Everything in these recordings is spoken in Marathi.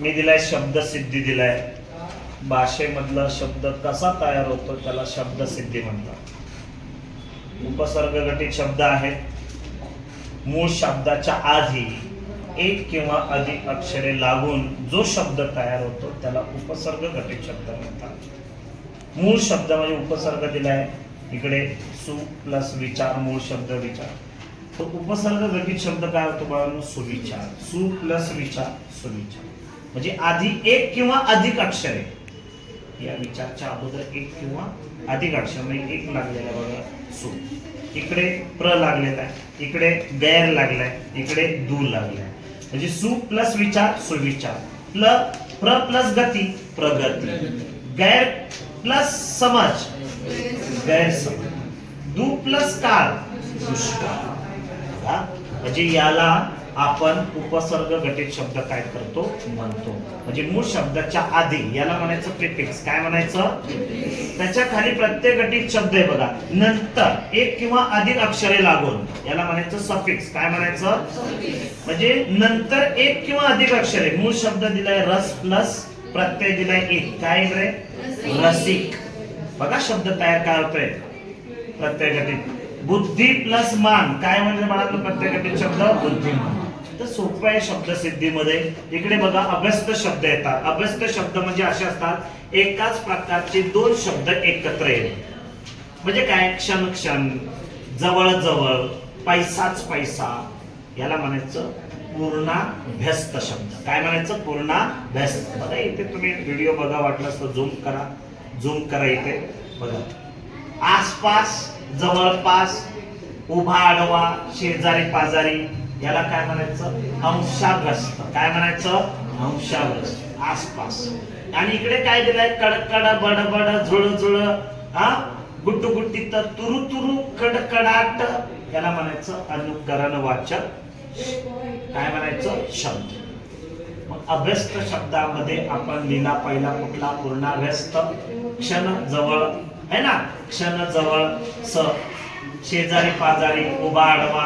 मी दिलाय शब्दसिद्धी दिलाय. भाषेमधला शब्द कसा तयार होतो त्याला शब्दसिद्धी म्हणतात. उपसर्ग घटित शब्द आहेत. मूळ शब्दाच्या आधी एक किंवा अधिक अक्षरे लागून जो शब्द तयार होतो त्याला उपसर्ग घटित शब्द म्हणतात. मूळ शब्द म्हणजे उपसर्ग दिलाय इकडे सु प्लस विचार, मूळ शब्द विचार. तो उपसर्ग घटित शब्द काय होतो बाळांनो? सुविचार. सु प्लस विचार, सुविचार. म्हणजे आधी एक किंवा अधिक अक्षरे, या विचारच्या अगोदर एक किंवा अधिक अक्षर म्हणजे एक लागलेला बघा सु, इकडे प्र लागलेला आहे, इकडे गैर लागलाय, इकडे दू लागलाय. म्हणजे सु प्लस विचार, सुविचार. प्र प्लस गती, प्रगती. गैर प्लस समज, गैरसमज. दू प्लस काळ, दुष्काळ. म्हणजे याला आपण उपसर्ग घटित शब्द काय करतो म्हणतो. म्हणजे मूळ शब्दाच्या आधी याला म्हणायचं प्रिफिक्स. काय म्हणायचं? त्याच्या खाली प्रत्येक घटित शब्द आहे बघा, नंतर एक किंवा अधिक अक्षरे लागून याला म्हणायचं सफिक्स. काय म्हणायचं? म्हणजे नंतर एक किंवा अधिक अक्षरे. मूळ शब्द दिलाय रस प्लस प्रत्यय दिलाय एक. काय रे? रसिक. बघा शब्द तयार काय होतोय प्रत्यय घटित. बुद्धी प्लस मान. काय म्हणजे म्हणाल प्रत्यय घटित शब्द? बुद्धिमान. तर सोपं आहे शब्दसिद्धीमध्ये. इकडे बघा अभ्यस्त शब्द येतात. अभ्यस्त शब्द म्हणजे असे असतात एकाच प्रकारचे दोन शब्द एकत्र येणे. म्हणजे काय? क्षण क्षण, जवळ जवळ, पैसाच पैसा. याला म्हणायचं पूर्णाभ्यस्त शब्द. काय म्हणायचं? पूर्णाभ्यस्त. बघा इथे तुम्ही व्हिडिओ बघा, वाटलं तर झूम करा, झूम करा इथे बघा. आसपास, जवळपास, उभा आडवा, शेजारी पाजारी. याला काय म्हणायचं? अंशाभ्यस्त. काय म्हणायचं? अंशाभ्यस्त. आसपास. आणि इकडे काय दिलंय? कडकड, बडबड, झुळझुळ, गुट्टू गुट्टी, तर तुरु तुरु, कडकडाट. याला म्हणायचं अनुकरणवाचक काय म्हणायचं? शब्द. मग अभ्यस्त शब्दामध्ये आपण लिहिला पहिला कुठला? पूर्णाभ्यस्त. क्षण जवळ है ना, क्षण जवळ, स. शेजारी पाजारी, उभा आडवा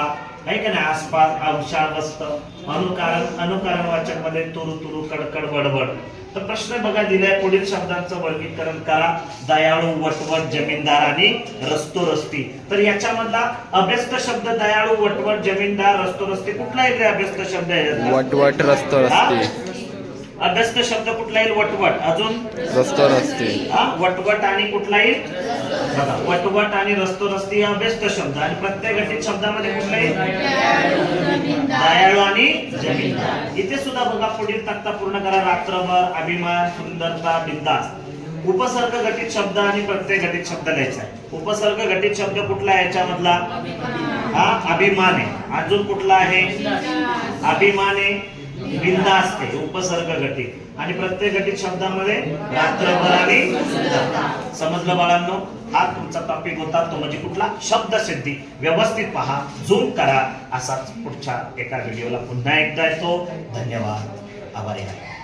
आहे का नाही, आसपास, अंशाभ्यस्त. अनुकरणवाचक मध्ये तुरु तुरु, कडकड, बडबड. तर प्रश्न बघा दिलाय, पुढील शब्दांचं वर्गीकरण करा. दयाळू, वटवट, जमीनदार आणि रस्तोरस्ती. तर याच्यामधला अभ्यस्त शब्द दयाळू, वटवट, जमीनदार, रस्तोरस्ती कुठला येईल? अभ्यस्त शब्द आहे वटवट, रस्तोरस्ती. अभ्यस्त शब्द कुठला येईल? वटवट. अजून रस्तोरस्ती. वटवट आणि कुठला येईल? बघा वटवट आणि रस्तोरस्ती अभ्यस्त शब्द. आणि प्रत्येक घटित शब्दामध्ये कुठला येईल? दयाळू आणि जमीनदार. इथे सुद्धा बघा पुढील तक्ता पूर्ण करा. रात्रभर, अभिमान, सुंदरता, बिंदास. उपसर्ग घटित शब्द आणि प्रत्यय घटित शब्द लिहायचा आहे. उपसर्ग घटित शब्द कुठला आहे याच्यामधला? अभिमान आहे. अजून कुठला आहे? अभिमान आहे, बिंदास आहे, उपसर्ग घटित. आणि प्रत्येक घटित शब्दामध्ये रात्रभर आणि समजलं बाळांनो? हा तुमचा टॉपिक होता, तो म्हणजे कुठला? शब्दसिद्धी. व्यवस्थित पहा, झूम करा. असाच पुढच्या एका व्हिडिओला पुन्हा एकदा येतो. धन्यवाद. आभारी आहे.